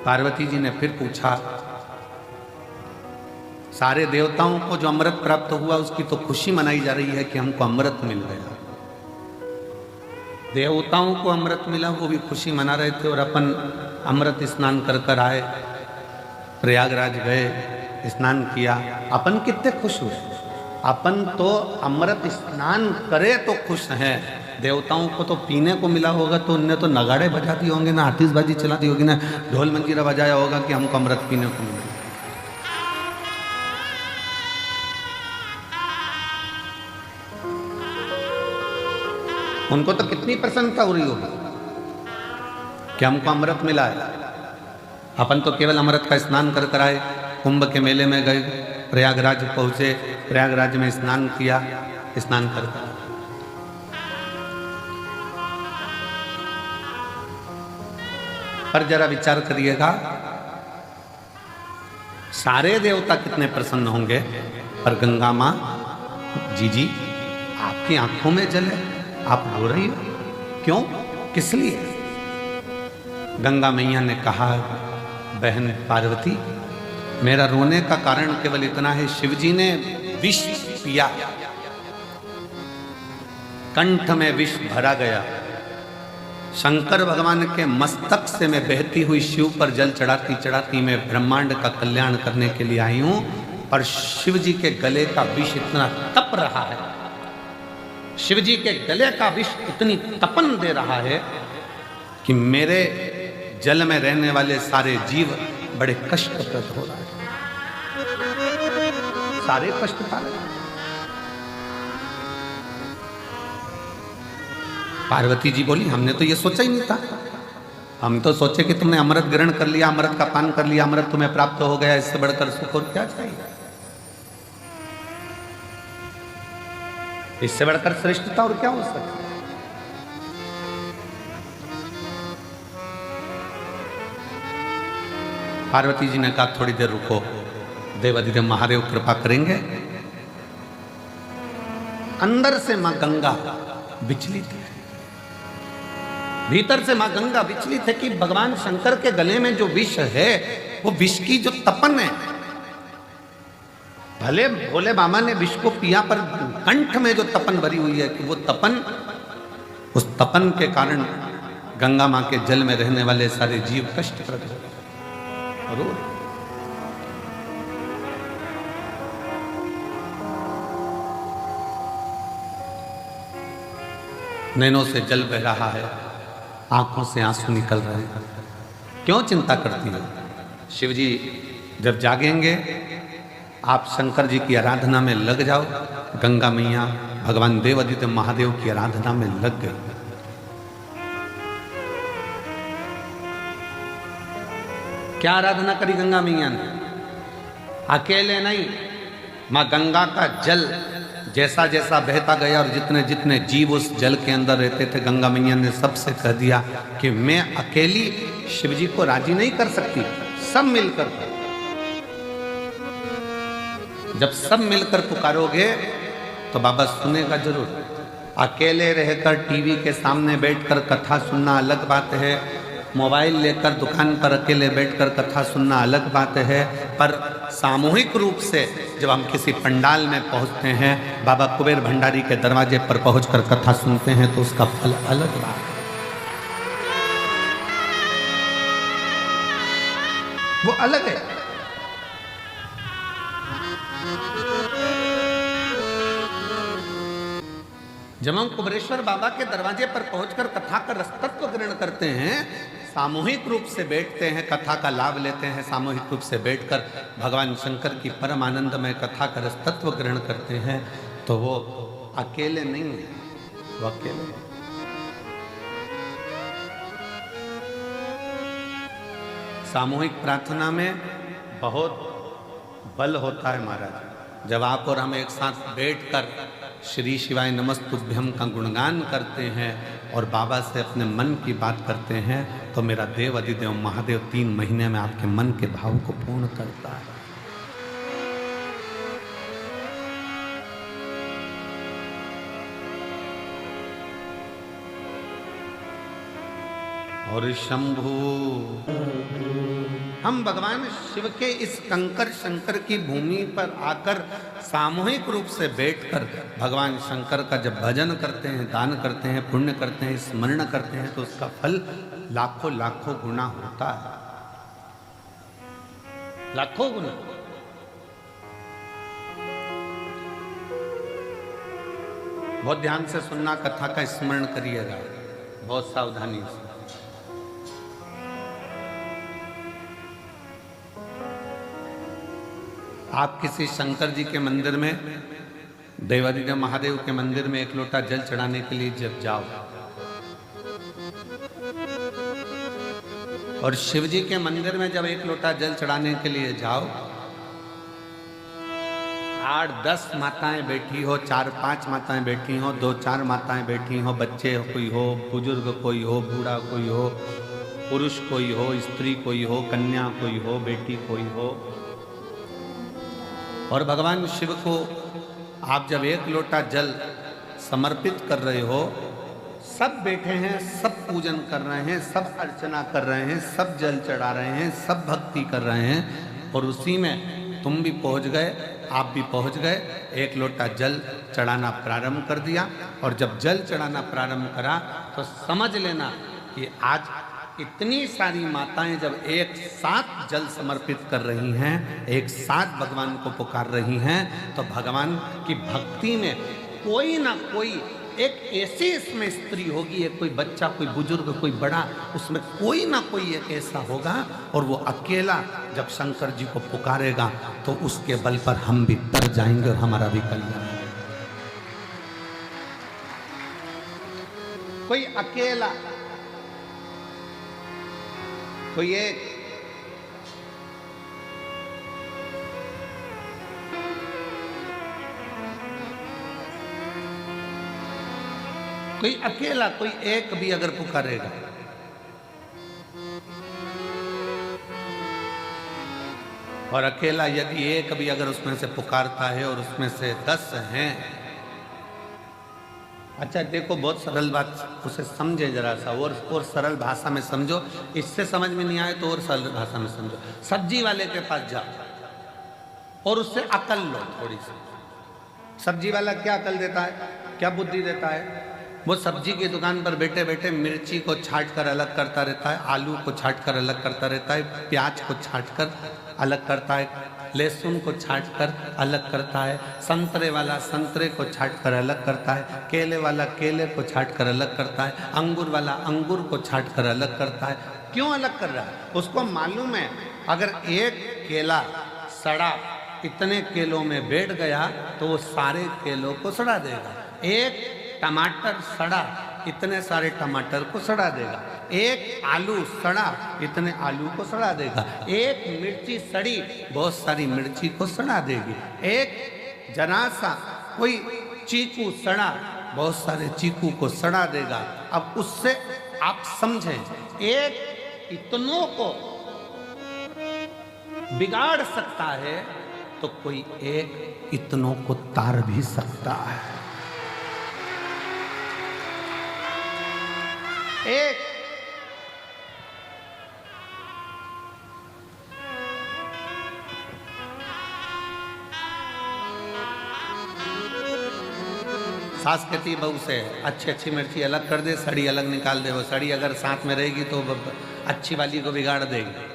पार्वती जी ने फिर पूछा, सारे देवताओं को जो अमृत प्राप्त हुआ उसकी तो खुशी मनाई जा रही है कि हमको अमृत मिल गया। देवताओं को अमृत मिला, वो भी खुशी मना रहे थे, और अपन अमृत स्नान कर कर आए, प्रयागराज गए, स्नान किया, अपन कितने खुश हुए। अपन तो अमृत स्नान करे तो खुश हैं, देवताओं को तो पीने को मिला होगा तो उनने तो नगाड़े बजा दिए होंगे ना, आतिशबाजी चला दी होगी ना, ढोल मंजीरा बजाया होगा कि हमको अमृत पीने को मिला। उनको तो कितनी प्रसन्नता हो रही होगी कि हमको अमृत मिला है। अपन तो केवल अमृत का स्नान कर कर आए, कुंभ के मेले में गए, प्रयागराज पहुंचे, प्रयागराज में स्नान किया, स्नान कर कर। पर जरा विचार करिएगा, सारे देवता कितने प्रसन्न होंगे, पर गंगा मां, जी आपकी आंखों में जल है, आप रो रही हो क्यों, किस लिए? गंगा मैया ने कहा, बहन पार्वती, मेरा रोने का कारण केवल इतना है, शिवजी ने विष पिया, कंठ में विष भरा गया, शंकर भगवान के मस्तक से मैं बहती हुई शिव पर जल चढ़ाती चढ़ाती मैं ब्रह्मांड का कल्याण करने के लिए आई हूं, पर शिव जी के गले का विष इतना तप रहा है, शिव जी के गले का विष इतनी तपन दे रहा है कि मेरे जल में रहने वाले सारे जीव बड़े कष्टप्रद हो रहे हैं, सारे कष्ट पा रहे हैं। पार्वती जी बोली, हमने तो ये सोचा ही नहीं था, हम तो सोचे कि तुमने अमृत ग्रहण कर लिया, अमृत का पान कर लिया, अमृत तुम्हें प्राप्त हो गया, इससे बढ़कर सुख और क्या चाहिए, इससे बढ़कर श्रेष्ठता और क्या हो सकती। पार्वती जी ने कहा, थोड़ी देर रुको, देवाधिदेव महादेव कृपा करेंगे। अंदर से मां गंगा विचलित है, भीतर से मां गंगा विचलित है कि भगवान शंकर के गले में जो विष है, वो विष की जो तपन है, भले भोले बाबा ने विष को पिया, पर कंठ में जो तपन भरी हुई है कि वो तपन, उस तपन के कारण गंगा मां के जल में रहने वाले सारे जीव कष्टप्रद हो गए। नैनों से जल बह रहा है, आंखों से आंसू निकल रहे हैं। क्यों चिंता करती है? शिव जी जब जागेंगे, आप शंकर जी की आराधना में लग जाओ। गंगा मैया भगवान देवादिदेव महादेव की आराधना में लग गई। क्या आराधना करी गंगा मैया ने? अकेले नहीं, मां गंगा का जल जैसा जैसा बहता गया और जितने जितने जीव उस जल के अंदर रहते थे, गंगा मैया ने सबसे कह दिया कि मैं अकेली शिव जी को राजी नहीं कर सकती, सब मिलकर। जब सब मिलकर पुकारोगे तो बाबा सुनेगा जरूर। अकेले रहकर टीवी के सामने बैठकर कथा सुनना अलग बात है, मोबाइल लेकर दुकान पर अकेले बैठकर कथा सुनना अलग बात है, पर सामूहिक रूप से जब हम किसी पंडाल में पहुंचते हैं, बाबा कुबेर भंडारी के दरवाजे पर पहुंचकर कथा सुनते हैं, तो उसका फल अलग बात है, वो अलग है। जब हम कुबेरेश्वर बाबा के दरवाजे पर पहुंचकर कथा का रसतत्व ग्रहण करते हैं, सामूहिक रूप से बैठते हैं, कथा का लाभ लेते हैं, सामूहिक रूप से बैठकर भगवान शंकर की परम आनंदमय कथा का रसतत्व ग्रहण करते हैं, तो वो अकेले नहीं है, वो अकेले है। सामूहिक प्रार्थना में बहुत बल होता है महाराज। जब आप और हम एक साथ बैठकर श्री शिवाय नमस्तुभ्यम का गुणगान करते हैं और बाबा से अपने मन की बात करते हैं, तो मेरा देव अधिदेव महादेव 3 महीने में आपके मन के भाव को पूर्ण करता है। और शंभू हम भगवान शिव के इस कंकर शंकर की भूमि पर आकर सामूहिक रूप से बैठकर भगवान शंकर का जब भजन करते हैं, दान करते हैं, पुण्य करते हैं, स्मरण करते हैं, तो उसका फल लाखों लाखों गुना होता है, लाखों गुना। बहुत ध्यान से सुनना, कथा का स्मरण करिएगा बहुत सावधानी से। आप किसी शंकर जी के मंदिर में, देवादिदेव महादेव के मंदिर में एक लोटा जल चढ़ाने के लिए जब जाओ और शिव जी के मंदिर में जब एक लोटा जल चढ़ाने के लिए जाओ, 8-10 माताएं बैठी हो, 4-5 माताएं बैठी हो, 2-4 माताएं बैठी हो, बच्चे कोई हो, बुजुर्ग कोई हो, बूढ़ा कोई हो, पुरुष कोई हो, स्त्री कोई हो, कन्या कोई हो, बेटी कोई हो, और भगवान शिव को आप जब एक लोटा जल समर्पित कर रहे हो, सब बैठे हैं, सब पूजन कर रहे हैं, सब अर्चना कर रहे हैं, सब जल चढ़ा रहे हैं, सब भक्ति कर रहे हैं, और उसी में तुम भी पहुंच गए, आप भी पहुंच गए, एक लोटा जल चढ़ाना प्रारंभ कर दिया। और जब जल चढ़ाना प्रारंभ करा तो समझ लेना कि आज इतनी सारी माताएं जब एक साथ जल समर्पित कर रही हैं, एक साथ भगवान को पुकार रही हैं, तो भगवान की भक्ति में कोई ना कोई एक ऐसी इसमें स्त्री होगी, एक कोई बच्चा, कोई बुजुर्ग, कोई बड़ा, उसमें कोई ना कोई एक ऐसा होगा, और वो अकेला जब शंकर जी को पुकारेगा तो उसके बल पर हम भी तर जाएंगे और हमारा भी कल्याण। कोई अकेला, कोई एक, कोई अकेला, कोई एक भी अगर पुकारेगा, और अकेला यदि एक भी अगर उसमें से पुकारता है और उसमें से 10 हैं, अच्छा देखो बहुत सरल बात, उसे समझे जरा सा, और सरल भाषा में समझो, इससे समझ में नहीं आए तो और सरल भाषा में समझो। सब्जी वाले के पास जाओ और उससे अकल लो थोड़ी सी। सब्जी वाला क्या अकल देता है, क्या बुद्धि देता है? वो सब्जी की दुकान पर बैठे बैठे मिर्ची को छाट कर अलग करता रहता है, आलू को छाट कर अलग करता रहता है, प्याज को छाट कर अलग करता है, लहसुन को छाट कर अलग करता है, संतरे वाला संतरे को छाट कर अलग करता है, केले वाला केले को छाट कर अलग करता है, अंगूर वाला अंगूर को छाट कर अलग करता है। क्यों अलग कर रहा है? उसको मालूम है अगर एक केला सड़ा इतने केलों में बैठ गया तो वो सारे केलों को सड़ा देगा। एक टमाटर सड़ा इतने सारे टमाटर को सड़ा देगा। एक आलू सड़ा इतने आलू को सड़ा देगा। एक मिर्ची सड़ी बहुत सारी मिर्ची को सड़ा देगी। एक जरा सा कोई चीकू सड़ा बहुत सारे चीकू को सड़ा देगा। अब उससे आप समझें, एक इतनों को बिगाड़ सकता है तो कोई एक इतनों को तार भी सकता है। एक सास कहती बहू से अच्छी अच्छी मिर्ची अलग कर दे, सड़ी अलग निकाल दे। वो सड़ी अगर साथ में रहेगी तो अच्छी वाली को बिगाड़ देगी।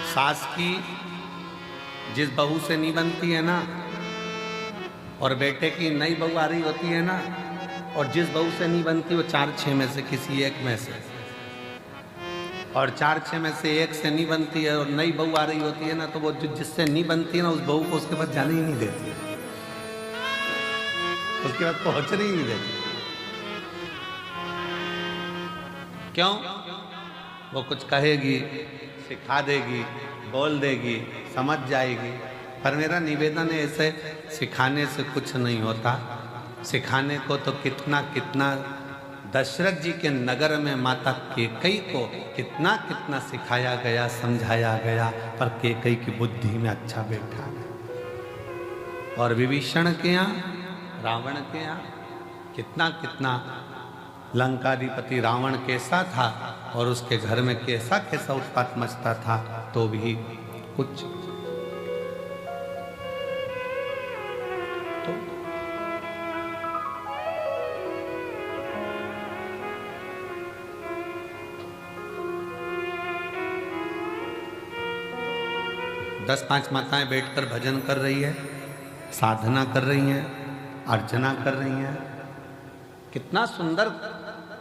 सास की जिस बहू से नहीं बनती है ना, और बेटे की नई बहू आ रही होती है ना, और जिस बहू से नहीं बनती वो 4-6 में से किसी एक में से, और 4-6 में से एक से नहीं बनती है और नई बहू आ रही होती है ना, तो वो जिससे नहीं बनती है ना उस बहू को उसके पास जाने ही नहीं देती, उसके बाद पहुंचने ही नहीं देती। क्यों? वो कुछ कहेगी, सिखा देगी, बोल देगी, समझ जाएगी। पर मेरा निवेदन है, ऐसे सिखाने से कुछ नहीं होता। सिखाने को तो कितना कितना दशरथ जी के नगर में माता कैकई को कितना कितना सिखाया गया, समझाया गया, पर कैकई की बुद्धि में अच्छा बैठा गया। और विभीषण के यहाँ, रावण के यहाँ कितना कितना लंकाधिपति रावण कैसा था और उसके घर में कैसा कैसा उत्पात मचता था, तो भी कुछ तो दस पांच माताएं बैठकर भजन कर रही है, साधना कर रही हैं, अर्चना कर रही हैं। कितना सुंदर।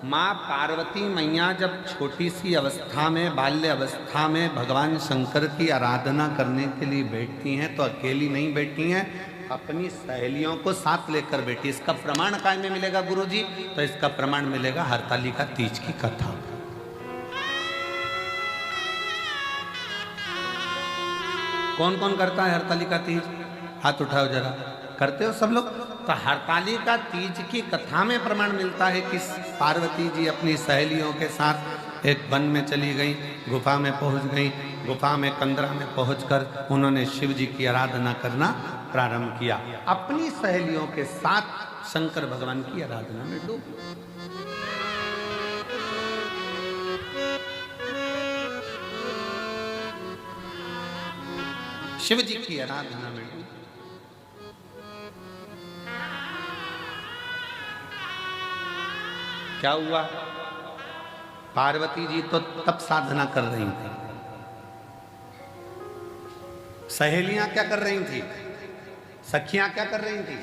माँ पार्वती मैया जब छोटी सी अवस्था में, बाल्य अवस्था में भगवान शंकर की आराधना करने के लिए बैठती हैं, तो अकेली नहीं बैठी हैं, अपनी सहेलियों को साथ लेकर बैठी। इसका प्रमाण काय में मिलेगा गुरुजी? तो इसका प्रमाण मिलेगा हरतालिका तीज की कथा। कौन कौन करता है हरतालिका तीज? हाथ उठाओ जरा। करते हो सब लोग? तो हरतालिका तीज की कथा में प्रमाण मिलता है कि पार्वती जी अपनी सहेलियों के साथ एक वन में चली गई, गुफा में पहुंच गई। गुफा में कंदरा में पहुंचकर उन्होंने शिव जी की आराधना करना प्रारंभ किया। अपनी सहेलियों के साथ शंकर भगवान की आराधना में डूब। शिव जी की आराधना में डूब। क्या हुआ? पार्वती जी तो तब साधना कर रही थी। सहेलियां क्या कर रही थी? सखियां क्या कर रही थी?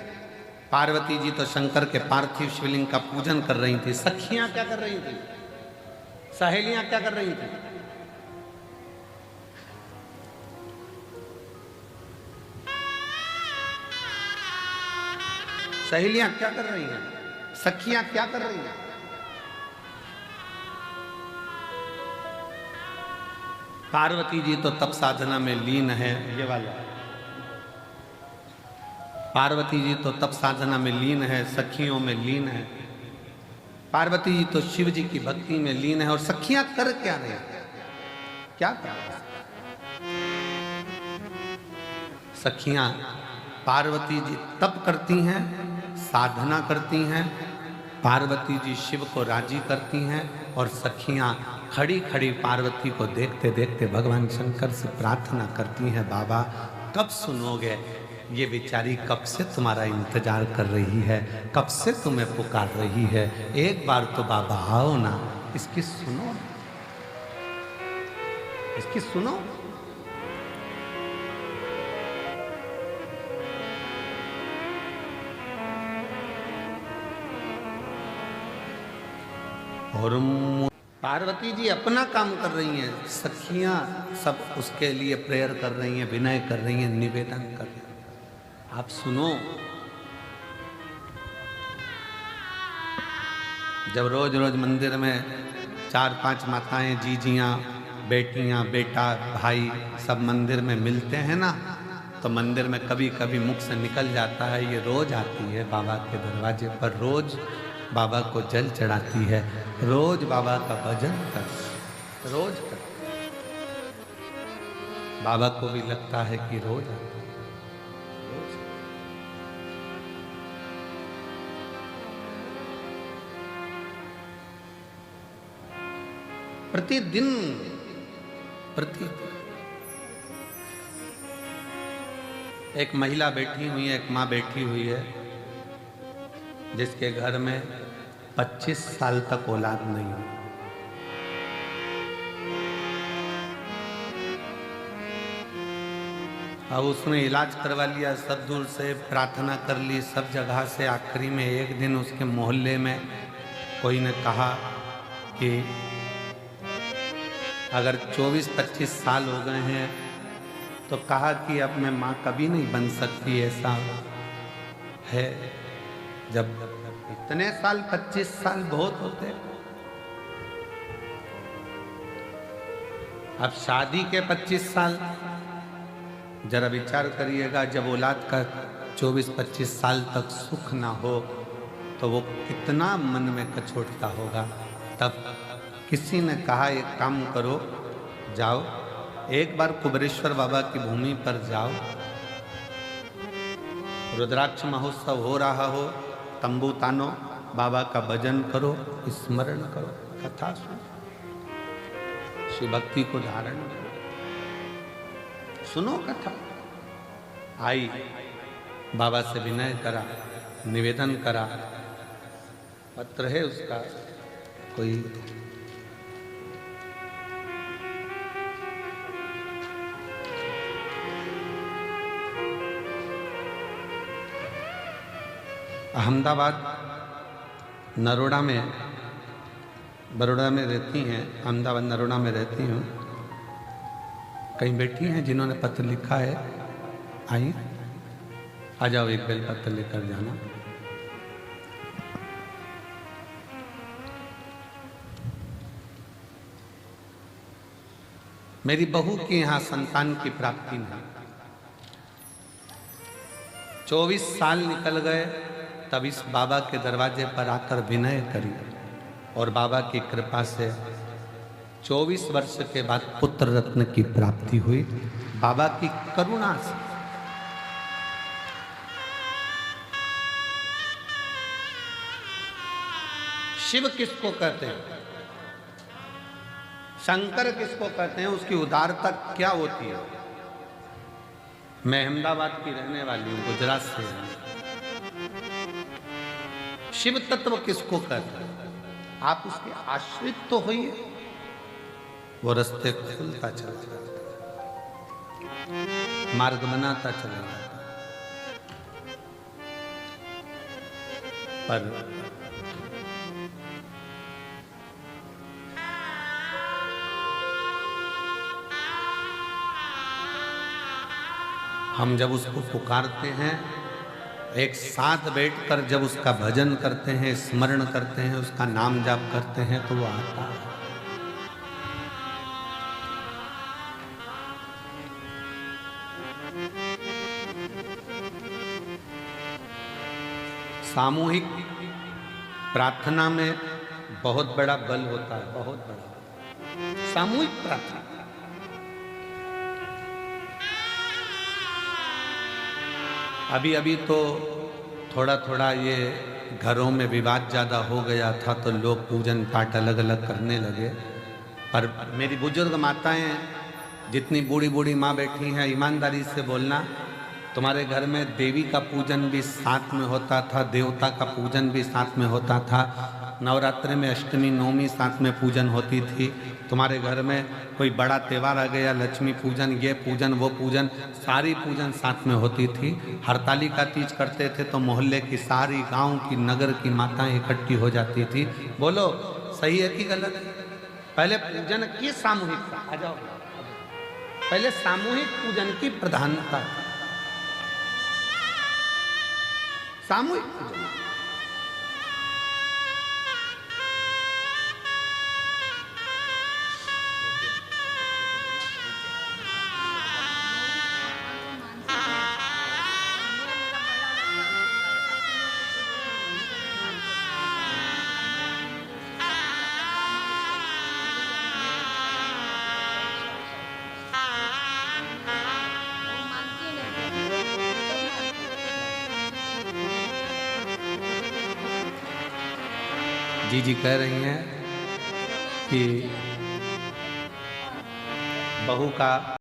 पार्वती जी तो शंकर के पार्थिव शिवलिंग का पूजन कर रही थी। सखियां क्या कर रही थी? सहेलियां क्या कर रही थी? सहेलियां क्या कर रही हैं? सखियां क्या कर रही हैं? पार्वती जी तो तप साधना में लीन है। ये वाला पार्वती जी तो तप साधना में लीन है, सखियों में लीन है। पार्वती जी तो शिव जी की भक्ति में लीन है। और सखियां कर क्या रही? क्या कर रही? सखियां, पार्वती जी तप करती हैं, साधना करती हैं, पार्वती जी शिव को राजी करती हैं, और सखियां खड़ी खड़ी पार्वती को देखते देखते भगवान शंकर से प्रार्थना करती हैं, बाबा कब सुनोगे? ये बेचारी कब से तुम्हारा इंतजार कर रही है, कब से तुम्हें पुकार रही है, एक बार तो बाबा आओ ना, इसकी सुनो, इसकी सुनो। और पार्वती जी अपना काम कर रही हैं, सखियां सब उसके लिए प्रेयर कर रही हैं, विनय कर रही हैं, निवेदन कर रही हैं। आप सुनो, जब रोज रोज मंदिर में 4-5 माताएं, जीजियां, बेटियां, बेटा, भाई सब मंदिर में मिलते हैं ना, तो मंदिर में कभी कभी मुख से निकल जाता है, ये रोज आती है बाबा के दरवाजे पर, रोज बाबा को जल चढ़ाती है, रोज बाबा का भजन कर, रोज कर। बाबा को भी लगता है कि रोज आता है, रोज। प्रतिदिन एक महिला बैठी हुई है, एक माँ बैठी हुई है, जिसके घर में 25 साल तक औलाद नहीं हुई। अब उसने इलाज करवा लिया, सब दूर से प्रार्थना कर ली, सब जगह से। आखिरी में एक दिन उसके मोहल्ले में कोई ने कहा कि अगर 24-25 साल हो गए हैं तो कहा कि अब मैं माँ कभी नहीं बन सकती, ऐसा है। जब इतने साल, 25 साल बहुत होते। अब शादी के 25 साल, जरा विचार करिएगा, जब औलाद का 24-25 साल तक सुख ना हो तो वो कितना मन में कचोटता होगा। तब किसी ने कहा एक काम करो, जाओ एक बार कुबेरेश्वर बाबा की भूमि पर जाओ, रुद्राक्ष महोत्सव हो रहा हो, तंबू तानो, बाबा का भजन करो, स्मरण करो, कथा सुनो, शिव भक्ति को धारण करो, सुनो कथा। आई, बाबा से विनय करा, निवेदन करा, पत्र है उसका कोई, अहमदाबाद नरोड़ा में, बड़ौदा में रहती हैं, अहमदाबाद नरोड़ा में रहती हूँ। कहीं बैठी हैं जिन्होंने पत्र लिखा है, आई आ जाओ, एक बेल पत्र लेकर जाना। मेरी बहू की यहाँ संतान की प्राप्ति नहीं, 24 साल निकल गए, तब इस बाबा के दरवाजे पर आकर विनय करी और बाबा की कृपा से 24 वर्ष के बाद पुत्र रत्न की प्राप्ति हुई, बाबा की करुणा से। शिव किसको कहते हैं, शंकर किसको कहते हैं, उसकी उदारता क्या होती है। मैं अहमदाबाद की रहने वाली हूं, गुजरात से हूं। शिव तत्व किसको कहते हैं, आप उसके आश्रित तो होइए, वो रास्ते खुलता चला जाता, मार्ग बनाता चला जाता। पर हम जब उसको पुकारते हैं, एक साथ बैठकर जब उसका भजन करते हैं, स्मरण करते हैं, उसका नाम जाप करते हैं, तो वो आता है। सामूहिक प्रार्थना में बहुत बड़ा बल होता है, बहुत बड़ा सामूहिक प्रार्थना। अभी अभी तो थोड़ा थोड़ा ये घरों में विवाद ज़्यादा हो गया था, तो लोग पूजन पाठ अलग अलग करने लगे। पर मेरी बुजुर्ग माताएं, जितनी बूढ़ी बूढ़ी माँ बैठी हैं, ईमानदारी से बोलना, तुम्हारे घर में देवी का पूजन भी साथ में होता था, देवता का पूजन भी साथ में होता था, नवरात्रि में अष्टमी नवमी साथ में पूजन होती थी। तुम्हारे घर में कोई बड़ा त्यौहार आ गया, लक्ष्मी पूजन, ये पूजन, वो पूजन, सारी पूजन साथ में होती थी। हरतालिका तीज करते थे तो मोहल्ले की सारी, गांव की, नगर की माताएं इकट्ठी हो जाती थी। बोलो सही है कि गलत है? पहले पूजन की सामूहिकता, आ जाओ, पहले सामूहिक पूजन की प्रधानता थी, सामूहिक पूजन। जी जी कह रही हैं कि बहू का